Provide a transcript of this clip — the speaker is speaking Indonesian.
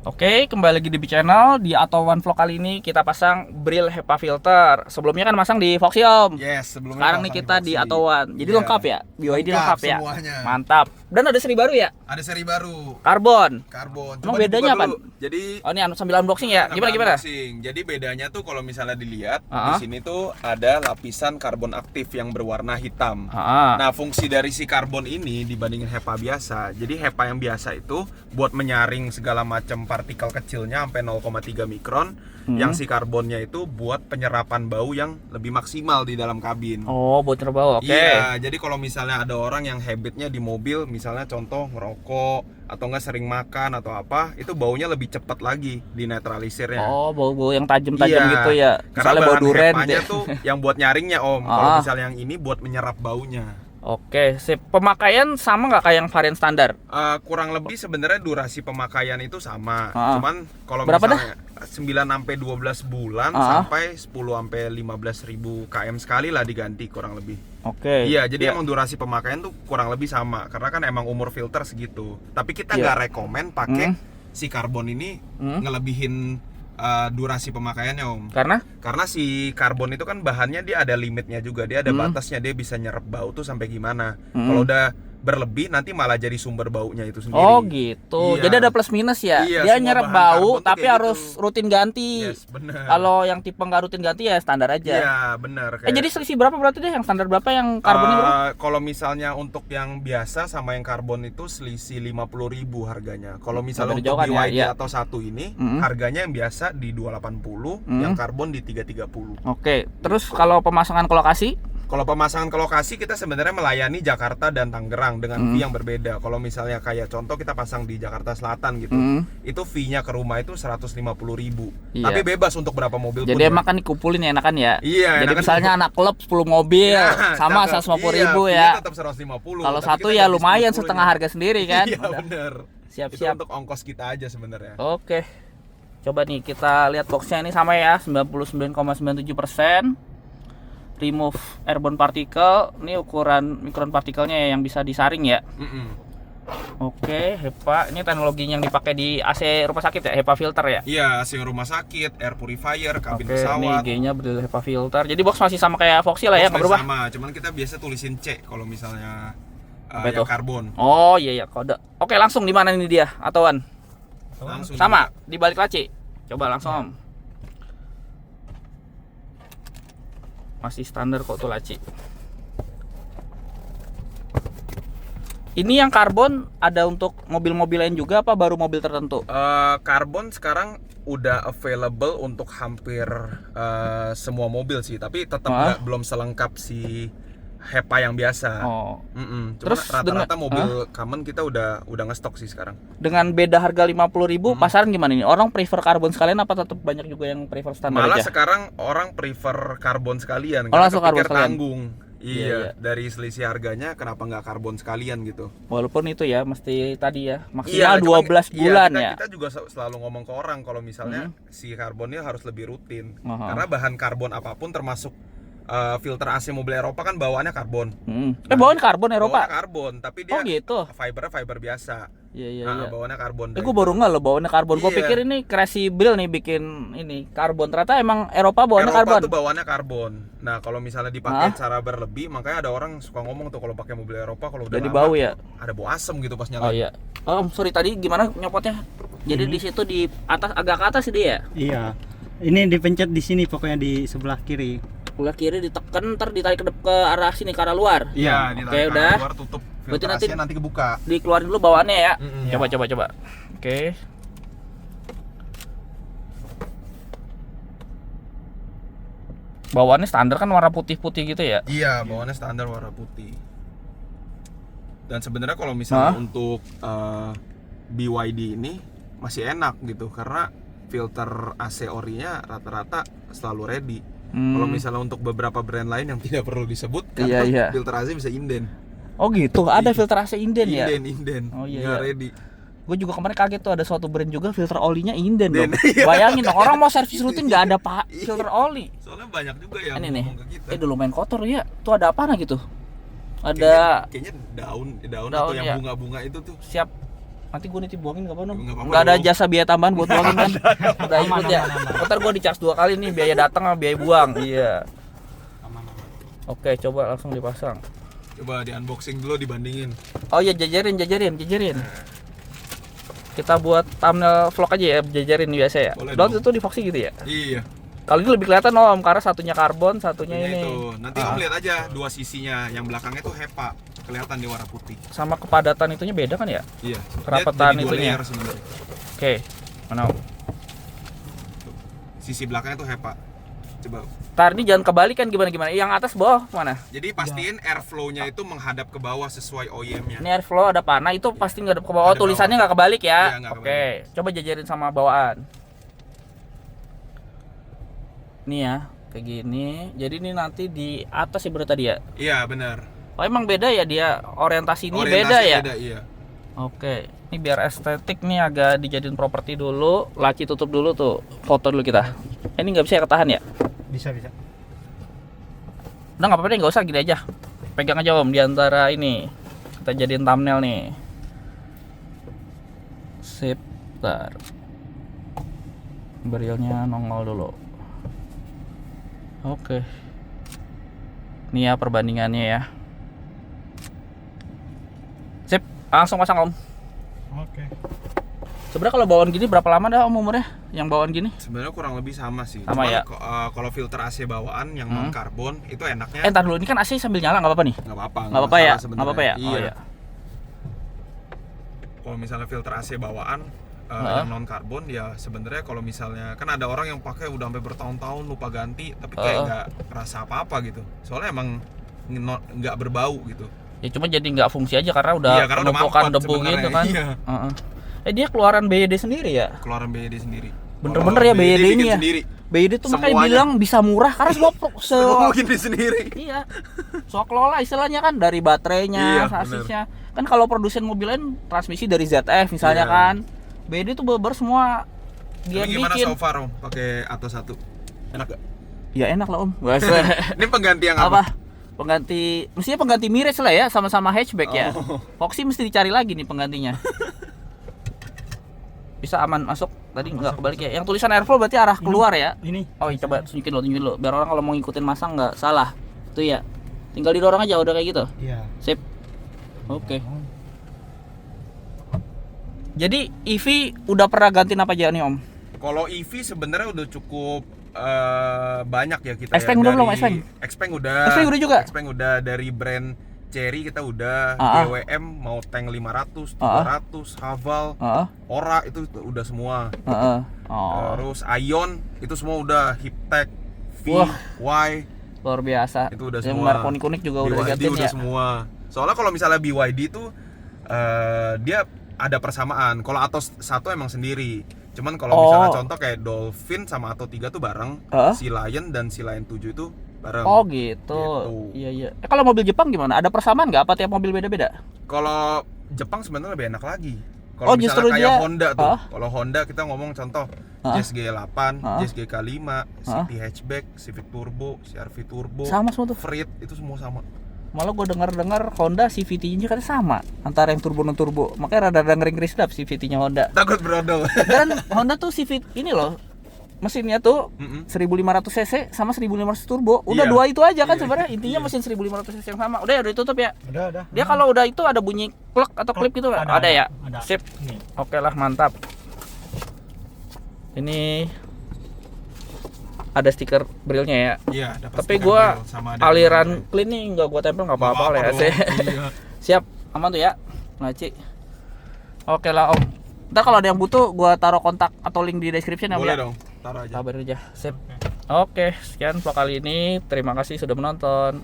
Oke, kembali lagi di channel. Di Auto One Vlog kali ini kita pasang Brill HEPA filter. Sebelumnya kan masang di Foxy Om. Yes, sebelumnya Sekarang nih pasang kita di Foxy. Auto One. Jadi Iya. lengkap ya? BYD lengkap ya? Semuanya. Mantap. Dan ada seri baru ya? Ada seri baru, Karbon. karbon. Emang Coba bedanya dibuka apa? dulu. Jadi Oh ini sambil unboxing ya? Gimana? unboxing. Jadi bedanya tuh kalau misalnya dilihat Ah. di sini tuh ada lapisan karbon aktif yang berwarna hitam. Ah. Nah, fungsi dari si karbon ini dibandingin HEPA biasa. Jadi HEPA yang biasa itu buat menyaring segala macam partikel kecilnya sampai 0,3 mikron. Yang si karbonnya itu buat penyerapan bau yang lebih maksimal di dalam kabin. Oh, buat terbau. Oke. Iya, jadi kalau misalnya ada orang yang habitnya di mobil, misalnya contoh ngerokok atau enggak sering makan atau apa, itu baunya lebih cepat lagi dinetralisirnya. Oh, bau-bau yang tajam-tajam Iya, gitu ya. karena Misalnya bau bahan duren HEPA-nya deh. tuh yang buat nyaringnya Om. Kalau Ah. misalnya yang ini buat menyerap baunya. Oke, sip. Pemakaian sama nggak kayak yang varian standar? Kurang lebih sebenarnya durasi pemakaian itu sama. Ah. Cuman kalau Berapa misalnya 9 sampai 12 bulan Ah. sampai 10 sampai 15.000 km sekali lah diganti kurang lebih. Oke. Iya, jadi Ya. emang durasi pemakaian tuh kurang lebih sama karena kan emang umur filter segitu. Tapi kita Iya. nggak rekomen pakai si karbon ini ngelebihin durasi pemakaiannya Om. Karena si karbon itu kan bahannya dia ada limitnya juga, dia ada batasnya, dia bisa nyerap bau tuh sampai gimana. Kalau udah berlebih nanti malah jadi sumber baunya itu sendiri. Oh gitu. Iya. Jadi ada plus minus ya. Iya, Dia semua nyerap bahan bau karbon tuh tapi kayak harus gitu. rutin ganti. Yes, benar. Kalau yang tipe nggak rutin ganti ya standar aja. Iya, benar. Jadi selisih berapa berarti deh yang standar berapa yang karbonnya berapa? Kalau misalnya untuk yang biasa sama yang karbon itu selisih 50.000 harganya. Kalau misalnya Agak untuk jauhan ya, BYD iya. atau satu ini harganya yang biasa di 280, yang karbon di 330. Oke. Terus kalau pemasangan ke lokasi? Kalau pemasangan ke lokasi kita sebenarnya melayani Jakarta dan Tangerang dengan fee yang berbeda. Kalau misalnya kayak contoh kita pasang di Jakarta Selatan gitu, itu fee-nya ke rumah itu 150.000. Iya. Tapi bebas untuk berapa mobil Jadi pun. emang kan dikumpulin ya enakan ya. Iya, Jadi enakan misalnya anak klub 10 mobil Ya, sama cakep. 150.000 Iya, ya. fee-nya tetap 150. Kalau tapi satu kita ya ganti lumayan 10-nya. setengah harga sendiri kan. Iya, Udah. bener. Siap-siap. Itu untuk ongkos kita aja sebenarnya. Oke. Coba nih kita lihat boxnya ini sama ya, 99,97%. Remove airborne particle. Ini ukuran mikron partikelnya ya, yang bisa disaring ya. Oke, HEPA. Ini teknologinya yang dipakai di AC rumah sakit ya, HEPA filter ya. Iya, AC rumah sakit, air purifier, kabin Oke, ini pesawat. G-nya Brill HEPA filter. Jadi box masih sama kayak Foxy lah ya, nggak Box berubah. sama, cuman kita biasa tulisin C kalau misalnya Apa yang itu? karbon. Oh iya ya, kode. Oke, langsung di mana ini dia? Atauan? Langsung Sama, di balik laci. Coba langsung. Om. Masih standar kok tuh laci. Ini yang karbon ada untuk mobil-mobil lain juga apa baru mobil tertentu? Karbon sekarang udah available untuk hampir semua mobil sih, tapi tetap belum selengkap si HEPA yang biasa. Oh. Cuma Terus rata-rata mobil common kita udah ngestok sih sekarang. Dengan beda harga 50.000, pasaran gimana ini? Orang prefer karbon sekalian apa tetap banyak juga yang prefer standar Malah aja? sekarang orang prefer karbon sekalian langsung kepikir karbon sekalian. tanggung. Iya. Dari selisih harganya kenapa nggak karbon sekalian gitu. Walaupun itu ya mesti tadi ya Cuman, maksimal 12 bulan kita, ya. kita juga selalu ngomong ke orang kalau misalnya si karbonnya harus lebih rutin. Aha. Karena bahan karbon apapun termasuk filter AC mobil Eropa kan bawaannya karbon. Bawaan karbon Eropa. Bawaannya karbon, tapi dia Oh gitu. fibernya fiber biasa. Iya. Bawaannya karbon. Gue baru nggak loh bawaannya karbon. Gue Iya. pikir ini kreasi Brill nih bikin ini karbon. Ternyata emang Eropa bawaannya Eropa karbon. tuh bawaannya karbon. Nah, kalau misalnya dipakai cara berlebih, makanya ada orang suka ngomong tuh kalau pakai mobil Eropa kalau udah Jadi lama, bau ya. ada bau asem gitu pas nyala. Oh iya. Oh sorry tadi gimana nyopotnya? Jadi di situ di atas agak ke atas dia ya. Iya. Ini dipencet di sini pokoknya di sebelah kiri. Sebelah kiri ditekan ntar ditarik ke arah sini ke arah luar. Iya, Oke, ditarik ke udah. luar, tutup Berarti filtrasinya nanti kebuka. Dikeluarin dulu bawaannya ya. Iya. Coba. Oke. Bawaannya standar kan warna putih-putih gitu ya. Iya, bawaannya standar warna putih. Dan sebenarnya kalau misalnya untuk BYD ini masih enak gitu karena filter AC ori-nya rata-rata selalu ready. Kalau misalnya untuk beberapa brand lain yang tidak perlu disebut karena Iya. filter AC bisa inden. Oh gitu, ada filter AC inden ya. Inden. Oh, iya, Nggak iya. ready. Gue juga kemarin kaget tuh ada suatu brand juga filter olinya inden dong. Iya. Bayangin dong, orang mau servis rutin nggak ada filter oli. Soalnya banyak juga yang Ini nih, ngomong ke kita. udah lumayan kotor ya. Tuh ada apa gitu? Ada Kayaknya daun atau Daun, yang ya. bunga-bunga itu tuh. siap Nanti gue nitip buangin nggak apa-apa? Nggak apa-apa Nggak ada dong. jasa biaya tambahan buat buangin kan? Udah ikut ya. Ntar gue di charge 2 kali nih, biaya datang sama biaya buang. Iya. Aman. Oke, coba langsung dipasang. Coba di unboxing dulu, dibandingin. Oh iya, jajarin. Kita buat thumbnail vlog aja ya, jajarin biasa ya. Boleh Dot dong. itu di Foxy gitu ya. Iya. Kali ini lebih kelihatan Om, karena satunya karbon, satunya Punya ini. itu. Nanti Om lihat aja dua sisinya. Yang belakangnya tuh HEPA, kelihatan di warna putih. Sama kepadatan itunya beda kan ya? Iya. Kerapatan Dia jadi 2 itunya. layer sebenarnya. Oke. Mana Om? Sisi belakangnya tuh HEPA. Coba. Ntar ini jangan kebalik kan gimana? Yang atas bawah mana? Jadi pastiin airflow-nya itu menghadap ke bawah sesuai OEM-nya. Ini airflow ada panah itu pasti nggak ada ke bawah. Ada Tulisannya bawah. nggak kebalik ya. Iya, nggak Oke. Coba jajarin sama bawaan. Nih ya, kayak gini. Jadi ini nanti di atas ya tadi ya. Iya, benar. Oh emang beda ya dia orientasi ini Orientasi beda ya. Beda, iya. Oke. Ini biar estetik nih agak dijadiin properti dulu. Laci tutup dulu tuh. Foto dulu kita. Ini nggak bisa ya ketahan ya? Bisa. Udah nggak apa-apa deh, nggak usah gini aja. Pegang aja Om di antara ini. Kita jadiin thumbnail nih. Sip. Bentar. Berilnya nongol dulu. Oke. Ini ya perbandingannya ya. Sip, langsung pasang Om. Oke. Sebenarnya kalau bawaan gini berapa lama dah Om umurnya? Yang bawaan gini? Sebenarnya kurang lebih sama sih. Sama Cuman ya? Kalau filter AC bawaan yang non karbon itu enaknya Ntar dulu, ini kan AC sambil nyala nggak apa-apa nih? nggak apa-apa. Nggak apa-apa ya? masalah Nggak apa-apa ya? sebenarnya. Oh Iya. ya. Kalau misalnya filter AC bawaan yang non karbon ya sebenarnya kalau misalnya kan ada orang yang pakai udah sampai bertahun-tahun lupa ganti tapi kayak nggak ngerasa apa-apa gitu. Soalnya emang nggak berbau gitu. Ya cuma jadi nggak fungsi aja karena udah Iya, karena udah penumpukan mampet debu sebenarnya. gitu kan. Iya. Dia keluaran BYD sendiri ya? Keluaran BYD sendiri. Bener-bener ya Kalau BYD ini bikin ya? sendiri. BYD tuh makanya Semuanya. bilang bisa murah karena semua Semua bikin sendiri. Iya. Soal kelola istilahnya kan dari baterainya, Iya, sasisnya. Kan kalau produsen mobil lain transmisi dari ZF misalnya Iya. kan. BYD tuh beber semua dia Tapi gimana bikin. so far Om pakai Atto 1? Enak gak? Ya enak lah Om. Ini pengganti yang Apa? apa? Mestinya pengganti Mirage lah ya, sama-sama hatchback ya. Oh. Foxy mesti dicari lagi nih penggantinya. Bisa aman masuk. Tadi nggak kebalik ya. Yang tulisan airflow berarti arah keluar ya. Ini. Oh iya, coba tunjukin dulu. Biar orang kalau mau ngikutin masang nggak salah. Itu ya. Tinggal didorong aja udah kayak gitu. Iya. Sip. Oke. Jadi EV udah pernah ganti apa aja nih Om? Kalau EV sebenarnya udah cukup banyak ya kita Xpeng ya. udah belum, Dari- Xpeng? Xpeng udah. Xpeng udah juga? Xpeng udah dari brand Cherry kita udah, GWM mau tank 500, 300, Haval, Heeh. Ora itu udah semua. Heeh. Oh. Terus Ion itu semua udah, Hiptech, V, Wah. Y Luar biasa. itu udah Yang semua. merek unik-unik juga udah BYD digantiin udah ya. semua. Soalnya kalau misalnya BYD tuh dia ada persamaan. Kalau Atto 1 emang sendiri. Cuman kalau misalnya contoh kayak Dolphin sama Atto 3 tuh bareng, Sea Lion dan Sea Lion 7 itu bareng. Oh gitu. Iya. Kalau mobil Jepang gimana? Ada persamaan nggak? Apa tiap mobil beda-beda? Kalau Jepang sebenarnya lebih enak lagi. Oh, Kalau justru misalnya kayak dia- Honda tuh. Kalau Honda kita ngomong contoh Jazz G8, Jazz GK5, City Hatchback, Civic Turbo, CR-V Turbo, Sama semua tuh. Freed itu semua sama. Malah gue dengar Honda CVT-nya katanya sama antara yang turbo non turbo. Makanya rada ngeri sedap CVT-nya Honda. Takut brodol. Dan Honda tuh CVT ini loh. Mesinnya tuh Mm-mm. 1500 cc sama 1500 turbo. Udah Iya. dua itu aja kan Iya. sebenarnya. Intinya mesin 1500 cc yang sama. Udah ditutup ya. Udah. Dia kalau udah itu ada bunyi klek atau klip gitu nggak? Ada ya? Ada. Sip. Nih. Oke lah, mantap. Ini ada stiker brilnya ya. Iya, dapat Tapi stiker gua grill sama ada aliran yang- clean nih nggak gua tempel nggak apa-apa lah ya. dong. Iya. Siap, aman tuh ya, ngaci. Oke lah Om. Ntar kalau ada yang butuh, gua taruh kontak atau link di description ya Om Boleh ya. dong, taruh aja. Kabarin aja. Sip. Oke, sekian vlog kali ini. Terima kasih sudah menonton.